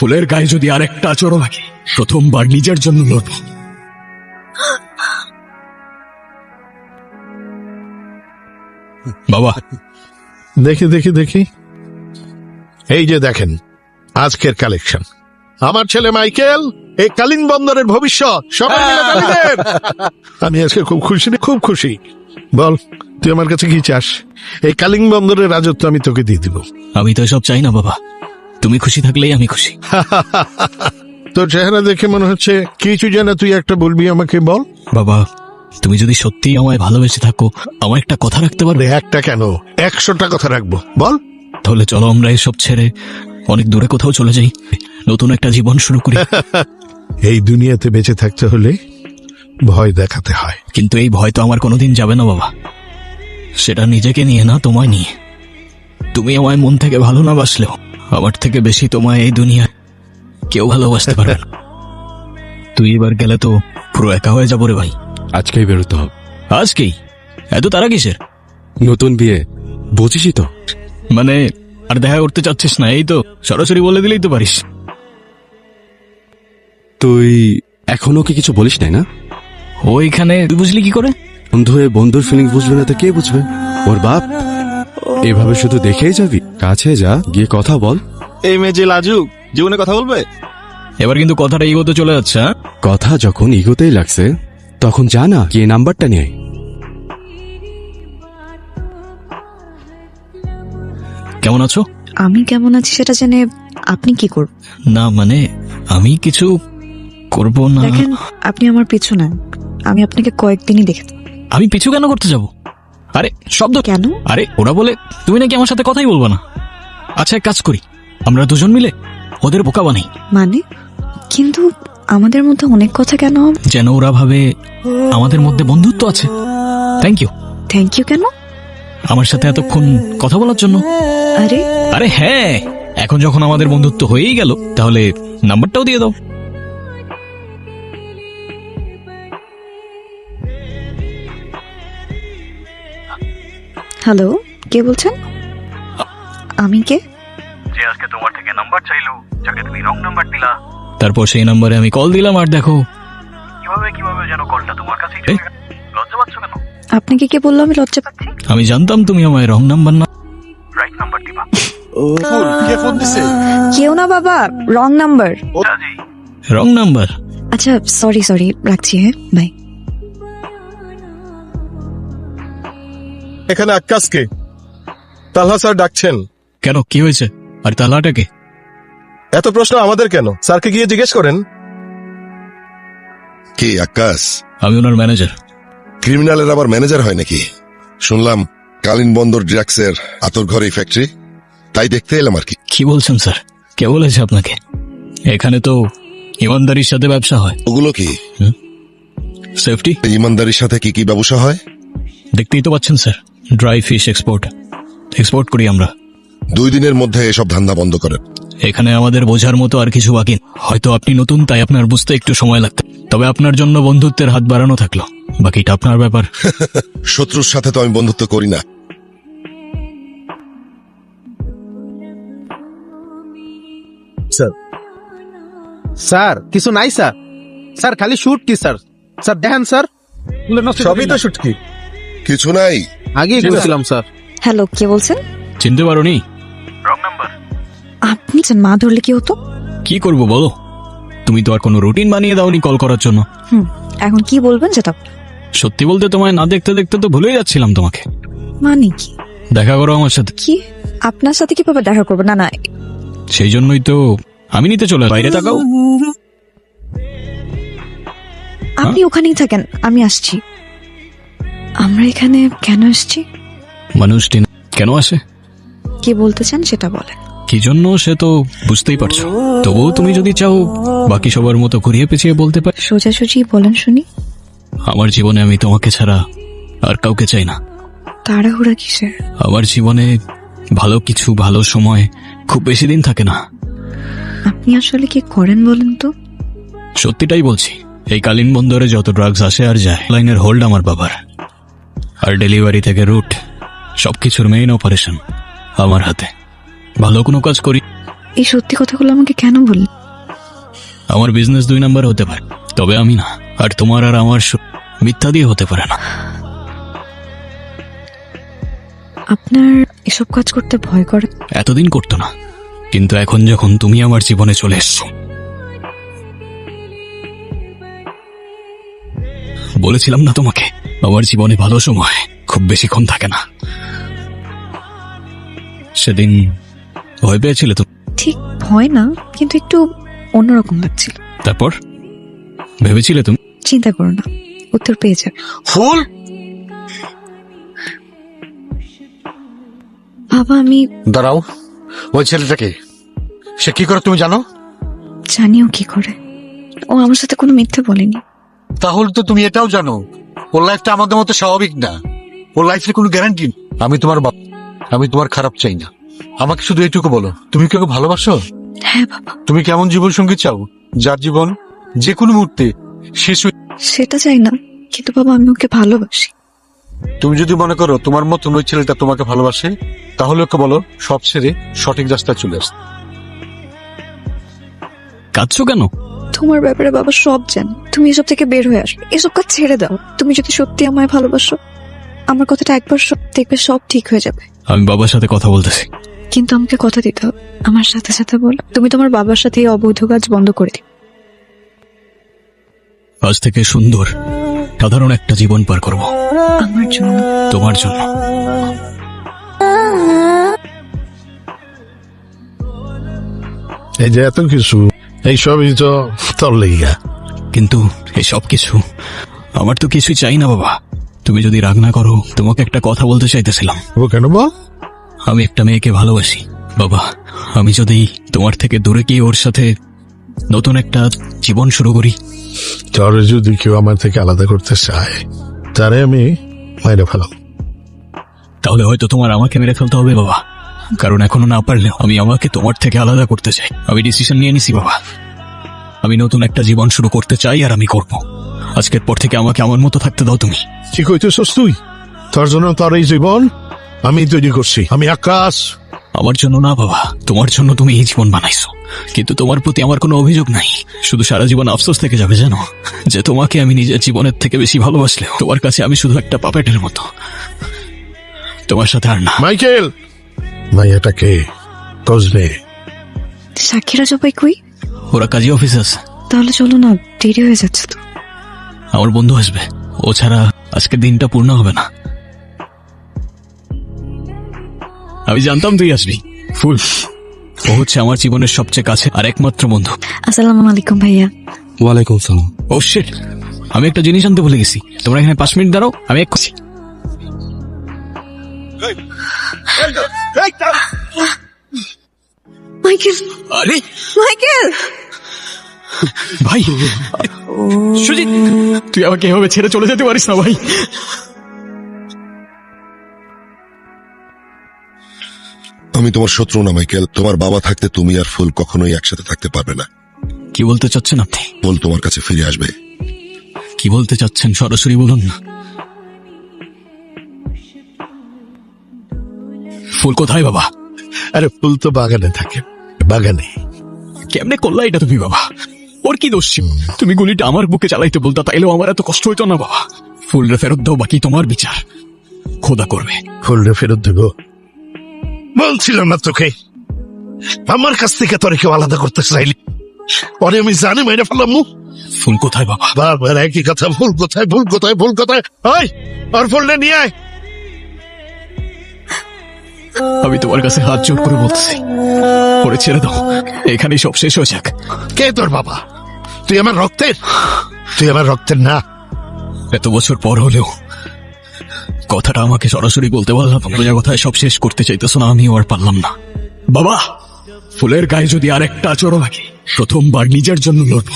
ফুলের গায়ে যদি আরেকটা আচরণ লাগে, প্রথমবার নিজের জন্য লড়ব। বাবা, দেখি দেখি দেখি, এই যে দেখেন আজকের কালেকশন। আমার ছেলে মাইকেল এই কালিন বন্দরের ভবিষ্যৎ। সবাই মিলে তালি দেন। আমি আজকে খুব খুশি, খুব খুশি। বল, তুই আমার কাছে কি চাস? এই কালিং বন্দরের রাজত্ব আমি তোকে দিয়ে দিব। আমি তো এসব চাই না বাবা, তুমি খুশি থাকলেই আমি খুশি। তোর চেহারা দেখে মনে হচ্ছে কিছু জানা, তুই একটা বলবি আমাকে, বল। বাবা, তুমি যদি সত্যি আমায় ভালোবেসে থাকো, আমার একটা কথা রাখতে পারবে? একটা কেন, 100টা কথা রাখবো, বল। তাহলে চলো আমরা এসব ছেড়ে অনেক দূরে কোথাও চলে যাই, নতুন একটা জীবন শুরু করি। এই দুনিয়াতে বেঁচে থাকতে হলে ভয় দেখাতে হয়। কিন্তু এই ভয় তো আমার কোনোদিন যাবে না বাবা, সেটা নিজেকে নিয়ে না, তোমায় নিয়ে। তুমি আমায় মন থেকে ভালো না বাসলেও আমার থেকে বেশি তোমায় এই দুনিয়ায় কেউ ভালোবাসতে পারবে না। তুই এবার গেলে তো পুরো একা হয়ে যাবো রে ভাই। আজকেই বেরোতে হবে। আজকেই? এত তারা কিসের? নতুন বিয়ে, বুঝিসই তো। মানে আর দেখা করতে চাচ্ছিস না, এই তো? সরাসরি বলে দিলেই তো পারিস। তুই এখনো কি কিছু বলিস নাই না? ওইখানে তুই বুঝলি কি করে? বন্ধু হয়ে বন্ধুর ফিলিংস বুঝবে না তো কে বুঝবে? ওর বাপ। এভাবে শুধু দেখেই যাবি? কাছে যা, গিয়ে কথা বল। এই মেয়ে যে লাজুক, জীবনে কথা বলবে? এবার কিন্তু কথাটা ইগোতে চলে যাচ্ছে। হ্যাঁ, কথা যখন ইগোতেই লাগছে তখন জানা গিয়ে নাম্বারটা নিয়ে। কেমন আছো? আমি কেমন আছি সেটা জেনে আপনি কি করবেন? না মানে আমি কিছু করব না। দেখেন, আপনি আমার পিছু নেন, আমি আপনাকে কয়েকদিনই দেখে। আমি পিছু কেন করতে যাব? আরে শব্দ কেন? আরে ওরা বলে তুমি নাকি আমার সাথে কথাই বলবো না। আচ্ছা এক কাজ করি, আমরা দুজন মিলে ওদের বোকা বানাই। মানে? কিন্তু আমাদের মধ্যে অনেক কথা কেন? যেন ওরা ভাবে আমাদের মধ্যে বন্ধুত্ব আছে। Thank you. থ্যাংক ইউ কেন? আমার সাথে এতক্ষণ কথা বলার জন্য। আরে আরে হ্যাঁ, এখন যখন আমাদের বন্ধুত্ব হয়েই গেল, তাহলে নাম্বারটাও দিয়ে দাও। হ্যালো, কে বলছেন? আমি কে? যে আজকে তোমার থেকে নাম্বার চাইলো, যাকে তুমি রং নাম্বার দিলা। তারপর সেই নাম্বারে আমি কল দিলাম, আর দেখো কিভাবে যেন কলটা তোমার কাছেই চলে গেল। লজ্জা পাচ্ছ কেন? আপনাকে কে বললো আমি লজ্জা পাচ্ছি? আমি জানতাম তুমি আমায় রং নাম্বার না। রাইট নাম্বার দিবা। কে ফোন দিছে? কেউ না বাবা, রং নাম্বার। রাজি? Wrong number? আচ্ছা সরি, রাখছি। হ্যাঁ, বাই। এখানে আক্কাসকে তালহা স্যার ডাকছেন। কেন, কি হয়েছে? আর তালাটাকে? এত প্রশ্ন আমাদের কেন? স্যারকে গিয়ে জিজ্ঞেস করেন। কি আকাশ? আমি ওনার ম্যানেজার। ক্রিমিনালের আবার ম্যানেজার হয় নাকি? শুনলাম কালিন বন্দর ড্রাগসের আতর ঘরে ফ্যাক্টরি, তাই দেখতে এলাম আর কি। কি বলছেন স্যার? কে বলেছে আপনাকে? এখানে তো ইমানদারির সাথে ব্যবসা হয়। ওগুলো কি? সেফটি। ইমানদারির সাথে কি কি ব্যবসা হয়? দেখতেই তো পাচ্ছেন স্যার, ড্রাই ফিশ এক্সপোর্ট করি আমরা। 2 দিনের মধ্যে এসব ধান্দা বন্ধ করেন। এখানে আমাদের বোঝার মতো আর কিছু বাকি নেই। হয়তো আপনি নতুন, তাই আপনার বুঝতে একটু সময় লাগবে, তবে আপনার জন্য বন্ধুত্বের হাত বাড়ানো থাকলো, বাকিটা আপনার ব্যাপার। শত্রুর সাথে তো আমি বন্ধুত্ব করি না। স্যার কিছু নাই স্যার। স্যার খালি শুট কি স্যার? স্যার দেখেন স্যার, সবই তো শুটকি। কিছু নাই। আগে গেছিলাম স্যার। হ্যালো, কে বলছেন? চিনতে পারোনি? Wrong number. আপনি মা ধরলে কি হতো? কি করব বলো, তুমি তো আর কোনো রুটিন বানিয়ে দাওনি কল করার জন্য। এখন কি বলবেন সেটা? সত্যি বলতে তোমায় না দেখতে দেখতে তো ভুলেই যাচ্ছিলাম তোমাকে। মানে কি? দেখা করো আমার সাথে। কি? আপনার সাথে কিভাবে দেখা করবো? না, সেই জন্যই তো আমি নিতে চলে। বাইরে তাকাও। আপনি ওখানেই থাকেন, আমি আসছি। আমরা এখানে কেন আসছি? মানুষটি কেন আসে? কি বলতে চান সেটা বলেন। কি জন্য সে তো বুঝতেই পারছো, তবুও তুমি যদি চাও বাকি সবার মতো ঘুরিয়ে পেঁচিয়ে বলতে পারি। সোজাসুজি বলেন শুনি। আমার জীবনে আমি তোমাকে ছাড়া আর কাউকে চাই না। তাড়াহুড়া কিসের? আমার জীবনে ভালো কিছু, ভালো সময় খুব বেশি দিন থাকে না। আপনি আসলে কি করেন বলেন তো? সত্যিটাই বলছি, এই কালিন বন্দরে যত ড্রাগস আসে আর যায়, লাইনের হোল্ড আমার বাবার, আর ডেলিভারি থেকে রুট সবকিছুর মেইন অপারেশন আমার হাতে। ভালো কোনো কাজ করি এই সত্যি কথাগুলো আমাকে কেন বললে? আমার বিজনেস 2 নাম্বার হতে পারে, তবে আমি না। আর তোমার আর আমার মিথ্যা দিয়ে হতে পারে না। আপনার এসব কাজ করতে ভয় করে? এতদিন করতো না, কিন্তু এখন যখন তুমি আমার জীবনে চলে এসছো, বলেছিলাম না তোমাকে আমার জীবনে ভালো সময় খুব বেশিক্ষণ থাকে না। সেদিন ভয় পেয়েছিলে তো? ঠিক ভয় না, কিন্তু একটু অন্যরকম লাগছিল। তারপর ভেবেছিলে তুমি? চিন্তা করো না, উত্তর পেয়ে যাবে। ফুল, বাবা আমি দাঁড়াও। ওই ছেলেটাকে সে কি করে তুমি জানো? জানিও কি করে, ও আমার সাথে কোনো মিথ্যে বলেনি। তাহলে তো তুমি এটাও জানো ওর লাইফটা আমাদের মতো স্বাভাবিক না। ওর লাইফের কোনো গ্যারান্টি। আমি তোমার বাপ, আমি তোমার খারাপ চাই না। আমাকে শুধু এইটুকু বলো, তুমি কি ওকে ভালোবাসো? হ্যাঁ বাবা। তুমি কেমন জীবন সঙ্গী চাও যার জীবন যে কোনো মুহূর্তে শেষ হয়ে? সেটা চাই না, কিন্তু বাবা আমি ওকে ভালোবাসি। তুমি যদি মনে করো তোমার মতো ওই ছেলেটা তোমাকে ভালোবাসে, তাহলে ওকে বলো সব ছেড়ে সঠিক রাস্তায় চলে আসতে। কাঁদছো কেন? তোমার ব্যাপারে বাবা সব জানে, তুমি এসব থেকে বের হয়ে আসো, এসব কাজ ছেড়ে দাও। তুমি যদি সত্যি আমায় ভালোবাসো, আমার কথাটা একবার দেখবে, সব ঠিক হয়ে যাবে। আমি বাবার সাথে কথা বলতেছি। কিন্তু আমাকে কথা দিতে হবে, আমার সাথে সাথে বলো তুমি তোমার বাবার সাথে এই অবৈধ কাজ বন্ধ করে দিও। আজ থেকে সুন্দর সাধারণ একটা জীবন পার করব আমার জন্য, তোমার জন্য। এই যে এত কিছু, এইসবই তো তোর লেগা। কিন্তু এই সব কিছু আমার তো কিছুই চাই না বাবা। তুমি যদি রাগ না করো, তোমাকে একটা কথা বলতে চাইতেছিলাম। ও কেন বল? আমি একটা মেয়েকে ভালোবাসি বাবা। আমি যদি তোমার থেকে দূরে গিয়ে ওর সাথে নতুন একটা জীবন শুরু করি, তোর যদি কেউ আমার থেকে আলাদা করতে চায়, তারে আমি মাইরে ফেলাম। তাহলে হয়তো তোমার আমাকে মেরে ফেলতে হবে বাবা। কারণ এখনো না পারলেও আমি আমাকে তোমার থেকে আলাদা করতে চাই। আমি ডিসিশন নিয়ে নিছি বাবা। আমি নতুন একটা জীবন শুরু করতে চাই, আর আমি করব। আজকের পর থেকে আমাকে আমার মতো থাকতে দাও তুমি। ঠিক হইতেছস তুই? তোর জন্য তোর এই জীবন আমি তৈরি করছি। আমি আকাশ। আমার জন্য না বাবা, তোমার জন্য তুমি এই জীবন বানাইছো। কিন্তু তোমার প্রতি আমার কোনো অভিযোগ নাই, শুধু সারা জীবন আফসোস থেকে যাবে জানো, যে তোমাকে আমি নিজের জীবনের থেকে বেশি ভালোবাসলেও তোমার কাছে আমি শুধু একটা পাপেটের মতো। তোমার সাথে আর না। মাইকেল, মাইয়াটা কে? কজনে? সাক্ষীরা সবাই কই? ওরা কাজী অফিসে আছে। তাহলে চলো না, দেরি হয়ে যাচ্ছে তো। আমার বন্ধু আসবে, ও ছাড়া আজকের দিনটা পূর্ণ হবে না। আমি জানতাম তুই আসবি। ফুল, ও হচ্ছে আমার জীবনের সবচেয়ে কাছে আর একমাত্র বন্ধু। আসসালামু আলাইকুম ভাইয়া। ওয়ালাইকুম সালাম। ও শিট, আমি একটা জিনিস আনতে ভুলে গেছি। তোমরা এখানে 5 মিনিট দাঁড়াও, আমি এক করছি। মাইকেল, আরে মাইকেল! ভাই সুজিত, তুই আমাকে এভাবে ছেড়ে চলে যেতে পারিস না ভাই। আমি তোমার শত্রু না মাইকেল। তোমার বাবা থাকতে তুমি আর ফুল কখনোই একসাথে থাকতে পারবে না। কি বলতে চাচ্ছেন আপনি? ফুল তোমার কাছে ফিরে আসবে। কি বলতে চাচ্ছেন সরাসরি বলুন না। ফুল কোথায় বাবা? আরে ফুল তো বাগানে থাকে, বাগানে। কেমনে করলা এটা তুমি বাবা? ওর কি দোষ ছিল? তুমি গুলিটা আমার বুকে চালাইতে বলতা, তাইলেও আমার এত কষ্ট হইতো না বাবা। ফুলরে ফেরত দাও, বাকি তোমার বিচার খোদা করবে। ফুলরে ফেরত দেব বলছিলাম না তোকে? আমার কাছ থেকে তোর কেউ আলাদা করতে চাইলি, পরে আমি জানি মেরে ফেলাম। ফুল কোথায় বাবা? বারবার একই কথা, ফুল কোথায়, ফুল কোথায়, ফুল কোথায়? ওই আর ফুলটা নিয়ে আয়। আমি তোমার কাছে হাত জোর করে বলতেছি, ওরে ছেড়ে দাও, এখানেই সব শেষ হয়ে যাক। কে তোর বাবা? তুই আমার রক্তের? তুই আমার রক্তের না। এত বছর পর হলেও কথাটা আমাকে সরাসরি বলতে পারলাম। বোঝা কথায় সব শেষ করতে চাইতেছ না, আমিও আর পারলাম না বাবা। ফুলের গায়ে যদি আর একটা আচরণ লাগে, প্রথমবার নিজের জন্য লড়ব।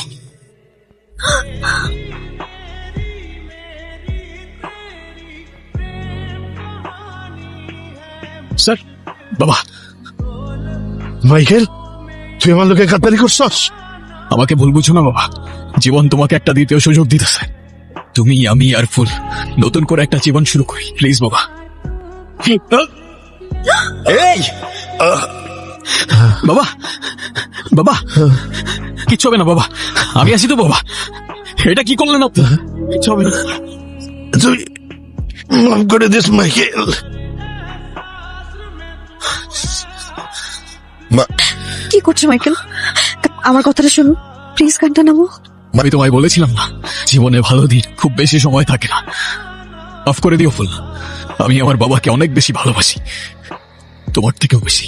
স্যার, বাবা। মাইকেল, তুই আমার লোকে গাদ্দারি করছস? আমাকে ভুল বুঝো না বাবা, জীবন তোমাকে একটা দ্বিতীয় সুযোগ দিতেছে। তুমি, আমি আর ফুল নতুন করে একটা জীবন শুরু করি, প্লিজ বাবা। এই বাবা বাবা কিচ্ছু হবে না বাবা, আমি আছি তো বাবা। এটা কি করলেন আপনি? কিচ্ছু হবে না। তুই মাফ করে দিস মাইকেল। কি করছো মাইকেল? আমার কথাটা শোনো প্লিজ, গানটা নামো। আমি তোমায় বলেছিলাম না, জীবনে ভালো দিন খুব বেশি সময় থাকে না। মাফ করে দিও ফুল, আমি আমার বাবাকে অনেক বেশি ভালোবাসি, তোমার থেকেও বেশি।